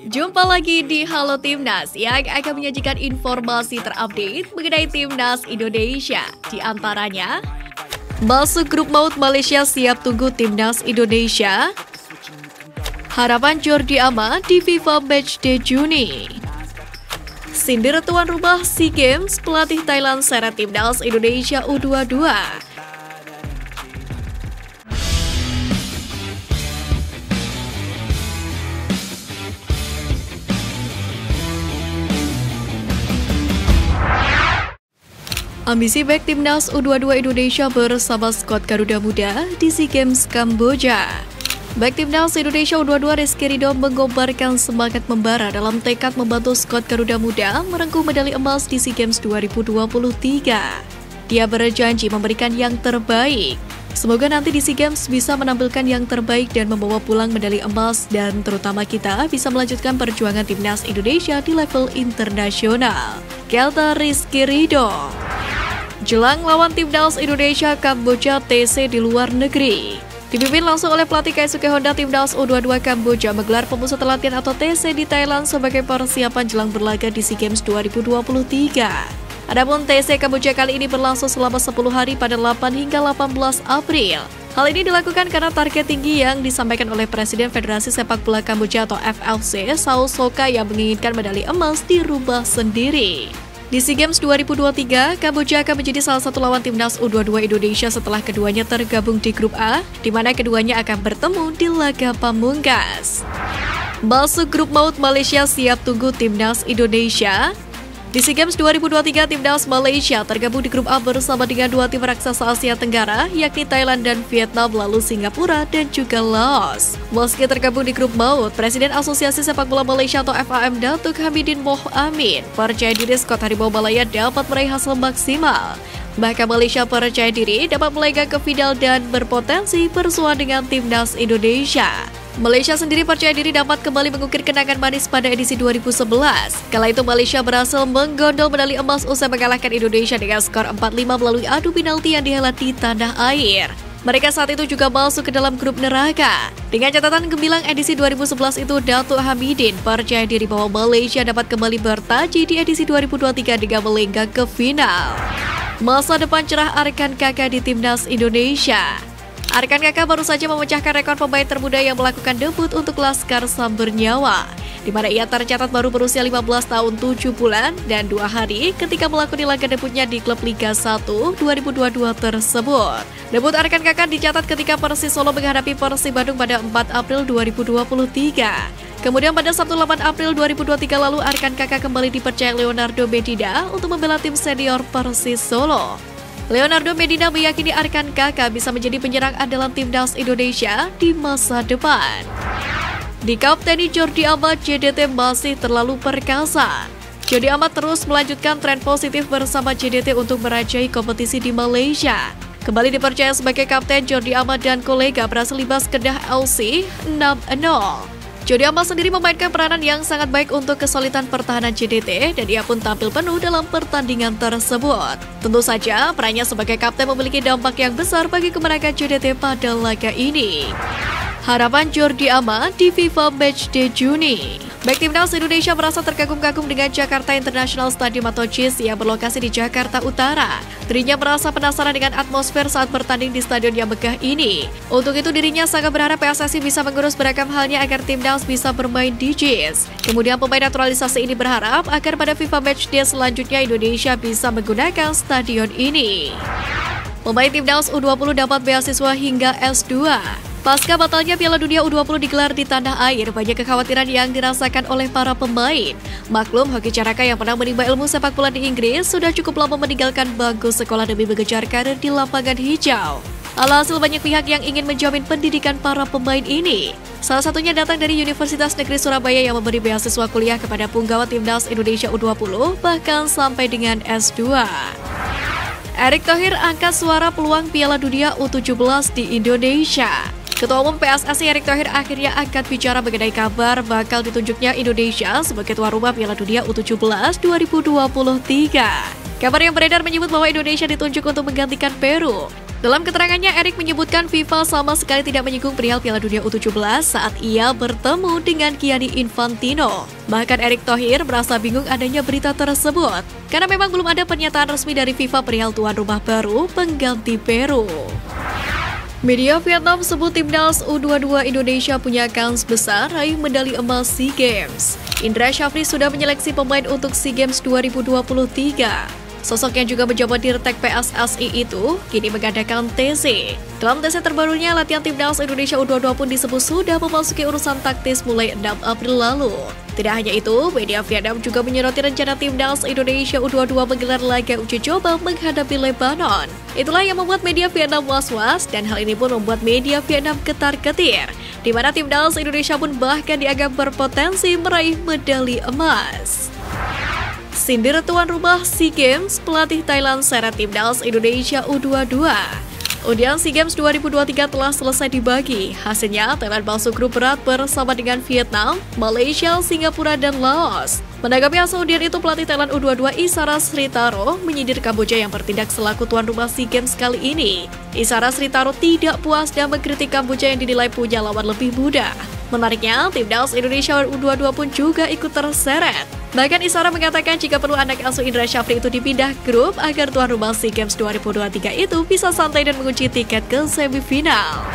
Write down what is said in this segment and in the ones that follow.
Jumpa lagi di Halo Timnas yang akan menyajikan informasi terupdate mengenai Timnas Indonesia. Di antaranya, masuk grup maut Malaysia siap tunggu Timnas Indonesia. Harapan Jordi Amat di FIFA Matchday Juni. Sindir tuan rumah SEA Games, pelatih Thailand seret Timnas Indonesia U22. Ambisi back Timnas U22 Indonesia bersama skuad Garuda Muda di SEA Games Kamboja. Back Timnas Indonesia U22 Rizky Ridho mengobarkan semangat membara dalam tekad membantu skuad Garuda Muda merengkuh medali emas di SEA Games 2023. Dia berjanji memberikan yang terbaik. Semoga nanti di SEA Games bisa menampilkan yang terbaik dan membawa pulang medali emas, dan terutama kita bisa melanjutkan perjuangan Timnas Indonesia di level internasional. Kata Rizky Ridho. Jelang lawan Timnas Indonesia Kamboja TC di luar negeri. Dipimpin langsung oleh pelatih Keisuke Honda, Timnas U22 Kamboja menggelar pemusat latihan atau TC di Thailand sebagai persiapan jelang berlaga di SEA Games 2023. Adapun TC Kamboja kali ini berlangsung selama 10 hari pada 8 hingga 18 April. Hal ini dilakukan karena target tinggi yang disampaikan oleh Presiden Federasi Sepak Bola Kamboja atau FLC, Sao Soka, yang menginginkan medali emas di rumah sendiri. Di SEA Games 2023, Kamboja akan menjadi salah satu lawan Timnas U22 Indonesia setelah keduanya tergabung di grup A, di mana keduanya akan bertemu di laga pamungkas. Masuk grup maut Malaysia siap tunggu Timnas Indonesia. Di SEA Games 2023, Timnas Malaysia tergabung di grup A bersama dengan dua tim raksasa Asia Tenggara, yakni Thailand dan Vietnam, lalu Singapura dan juga Laos. Meski tergabung di grup maut, Presiden Asosiasi Sepak Bola Malaysia atau FAM Datuk Hamidin Moh Amin percaya diri skuad Harimau Malaya dapat meraih hasil maksimal. Bahkan Malaysia percaya diri dapat melenggang ke final dan berpotensi bersua dengan Timnas Indonesia. Malaysia sendiri percaya diri dapat kembali mengukir kenangan manis pada edisi 2011. Kala itu Malaysia berhasil menggondol medali emas usai mengalahkan Indonesia dengan skor 4-5 melalui adu penalti yang dihelat di tanah air. Mereka saat itu juga masuk ke dalam grup neraka. Dengan catatan gemilang edisi 2011 itu, Datuk Hamidin percaya diri bahwa Malaysia dapat kembali bertaji di edisi 2023 dengan melenggang ke final. Masa depan cerah Arkan Kakak di Timnas Indonesia. Arkan Kakak baru saja memecahkan rekor pemain termuda yang melakukan debut untuk Laskar Samber Nyawa, di mana ia tercatat baru berusia 15 tahun 7 bulan dan 2 hari ketika melakoni laga debutnya di klub Liga 1 2022 tersebut. Debut Arkan Kakak dicatat ketika Persis Solo menghadapi Persib Bandung pada 4 April 2023. Kemudian pada Sabtu 8 April 2023 lalu, Arkan Kakak kembali dipercaya Leonardo Medina untuk membela tim senior Persis Solo. Leonardo Medina meyakini Arkan Kakak bisa menjadi penyerang andalan Timnas Indonesia di masa depan. Di Kapteni Jordi Amat, JDT masih terlalu perkasa. Jordi Amat terus melanjutkan tren positif bersama JDT untuk merajai kompetisi di Malaysia. Kembali dipercaya sebagai kapten, Jordi Amat dan kolega berhasil libas Kedah LC 6-0. Jordi Amat sendiri memainkan peranan yang sangat baik untuk kesulitan pertahanan JDT, dan ia pun tampil penuh dalam pertandingan tersebut. Tentu saja, perannya sebagai kapten memiliki dampak yang besar bagi kemenangan JDT pada laga ini. Harapan Jordi Amat di FIFA Matchday Juni. Back Timnas Indonesia merasa terkagum-kagum dengan Jakarta International Stadium atau JIS yang berlokasi di Jakarta Utara. Dirinya merasa penasaran dengan atmosfer saat bertanding di stadion yang megah ini. Untuk itu dirinya sangat berharap PSSI bisa mengurus beragam halnya agar Timnas bisa bermain di JIS. Kemudian pemain naturalisasi ini berharap agar pada FIFA Matchday selanjutnya Indonesia bisa menggunakan stadion ini. Pemain Timnas U20 dapat beasiswa hingga S2. Pasca batalnya Piala Dunia U20 digelar di tanah air, banyak kekhawatiran yang dirasakan oleh para pemain. Maklum, Hoki Caraka yang pernah menimba ilmu sepak bola di Inggris sudah cukup lama meninggalkan bangku sekolah demi mengejar karir di lapangan hijau. Alhasil banyak pihak yang ingin menjamin pendidikan para pemain ini. Salah satunya datang dari Universitas Negeri Surabaya yang memberi beasiswa kuliah kepada punggawa Timnas Indonesia U20, bahkan sampai dengan S2. Erick Thohir angkat suara peluang Piala Dunia U17 di Indonesia. Ketua Umum PSSI Erick Thohir akhirnya angkat bicara mengenai kabar bakal ditunjuknya Indonesia sebagai tuan rumah Piala Dunia U17 2023. Kabar yang beredar menyebut bahwa Indonesia ditunjuk untuk menggantikan Peru. Dalam keterangannya, Erik menyebutkan FIFA sama sekali tidak menyinggung perihal Piala Dunia U17 saat ia bertemu dengan Gianni Infantino. Bahkan Erick Thohir merasa bingung adanya berita tersebut, karena memang belum ada pernyataan resmi dari FIFA perihal tuan rumah baru pengganti Peru. Media Vietnam sebut timnas U22 Indonesia punya kans besar raih medali emas SEA Games. Indra Syafri sudah menyeleksi pemain untuk SEA Games 2023. Sosok yang juga menjabat Dirtek PSSI itu kini mengadakan TC. Dalam TC terbarunya, latihan timnas Indonesia U22 pun disebut sudah memasuki urusan taktis mulai 6 April lalu. Tidak hanya itu, media Vietnam juga menyoroti rencana timnas Indonesia U22 menggelar laga uji coba menghadapi Lebanon. Itulah yang membuat media Vietnam was-was, dan hal ini pun membuat media Vietnam ketar-ketir, di mana timnas Indonesia pun bahkan dianggap berpotensi meraih medali emas. Sindir tuan rumah SEA Games, pelatih Thailand seret timnas Indonesia U22. Undian SEA Games 2023 telah selesai dibagi. Hasilnya, Thailand masuk grup berat bersama dengan Vietnam, Malaysia, Singapura, dan Laos. Menanggapi hasil undian itu, pelatih Thailand U22 Isara Sritaro menyindir Kamboja yang bertindak selaku tuan rumah SEA Games kali ini. Isara Sritaro tidak puas dan mengkritik Kamboja yang dinilai punya lawan lebih mudah. Menariknya, timnas Indonesia U22 pun juga ikut terseret. Bahkan Isara mengatakan jika perlu anak asuh Indra Syafri itu dipindah grup agar tuan rumah SEA Games 2023 itu bisa santai dan mengunci tiket ke semifinal.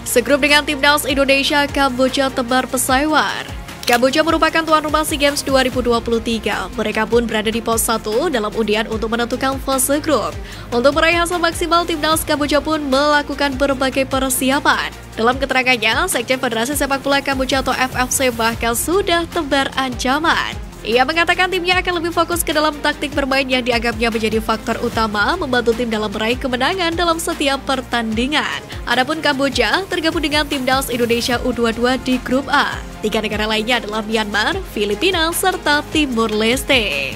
Segrup dengan timnas Indonesia, Kamboja tebar pesawar. Kamboja merupakan tuan rumah SEA Games 2023. Mereka pun berada di pos 1 dalam undian untuk menentukan fase grup. Untuk meraih hasil maksimal, timnas Kamboja pun melakukan berbagai persiapan. Dalam keterangannya, Sekjen Federasi Sepak Bola Kamboja atau FFC bahkan sudah tebar ancaman. Ia mengatakan timnya akan lebih fokus ke dalam taktik bermain yang dianggapnya menjadi faktor utama membantu tim dalam meraih kemenangan dalam setiap pertandingan. Adapun Kamboja tergabung dengan timnas Indonesia U22 di grup A. 3 negara lainnya adalah Myanmar, Filipina, serta Timor Leste.